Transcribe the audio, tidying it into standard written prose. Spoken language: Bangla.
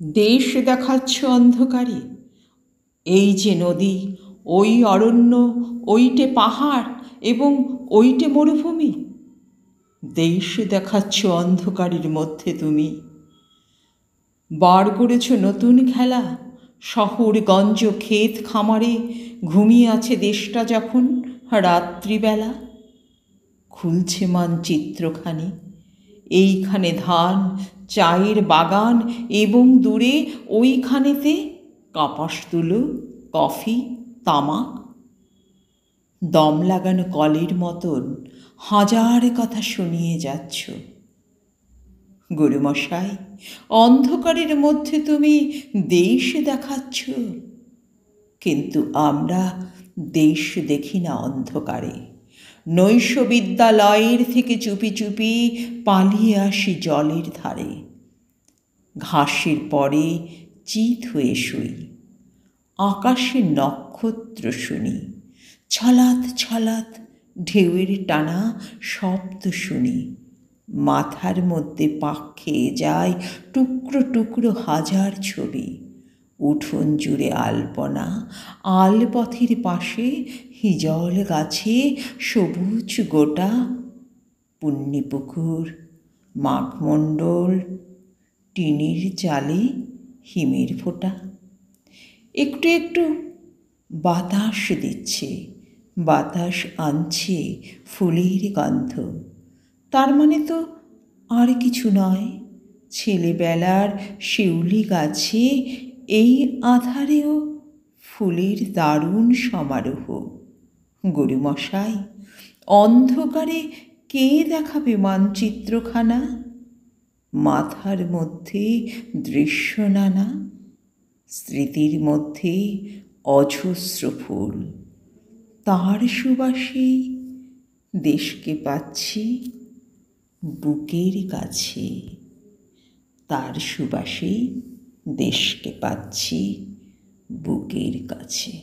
দেশ দেখাচ্ছ অন্ধকারে, এই যে নদী, ওই অরণ্য, ওইটে পাহাড় এবং ওইটে মরুভূমি। দেশ দেখাচ্ছ অন্ধকারের মধ্যে তুমি। বার করেছ নতুন খেলা, শহর গঞ্জ ক্ষেত খামারে ঘুমিয়ে আছে দেশটা যখন রাত্রিবেলা। খুলছে মানচিত্রখানি, এইখানে ধান, চায়ের বাগান এবং দূরে ওইখানেতে কাপাসতুলো, কফি, তামাক। দম লাগানো কলের মতন হাজার কথা শুনিয়ে যাচ্ছ। গুরুমশাই, অন্ধকারের মধ্যে তুমি দেশ দেখাচ্ছ, কিন্তু আমরা দেশ দেখি না অন্ধকারে। নৈশ বিদ্যালয়ের থেকে চুপি চুপি পালিয়ে আসি জলের ধারে। ঘাসের পরে চিত হয়ে শুই, আকাশে নক্ষত্র শুনি, ছলাৎ ছলাৎ ঢেউয়ের টানা শব্দ শুনি। মাথার মধ্যে পাক খেয়ে যায় টুকরো টুকরো হাজার ছবি। উঠোন জুড়ে আলপনা, আলপথের পাশে হিজল গাছে সবুজ গোটা, পুণ্যিপুকুর, মাঘমণ্ডল, টিনের চালে হিমের ফোঁটা। একটু একটু বাতাস দিচ্ছে, বাতাস আনছে ফুলের গন্ধ। তার মানে তো আর কিছু নয়, ছেলেবেলার শিউলি গাছে এই আঁধারেও ফুলের দারুণ সমারোহ। গুরুমশাই, অন্ধকারে কে দেখাবে মানচিত্রখানা? মাথার মধ্যে দৃশ্য নানা, স্মৃতির মধ্যে অজস্র ফুল। তার সুবাসে দেশকে পাচ্ছি বুকের কাছে। তার সুবাসে দেশকে পাচ্ছি বুকের কাছে।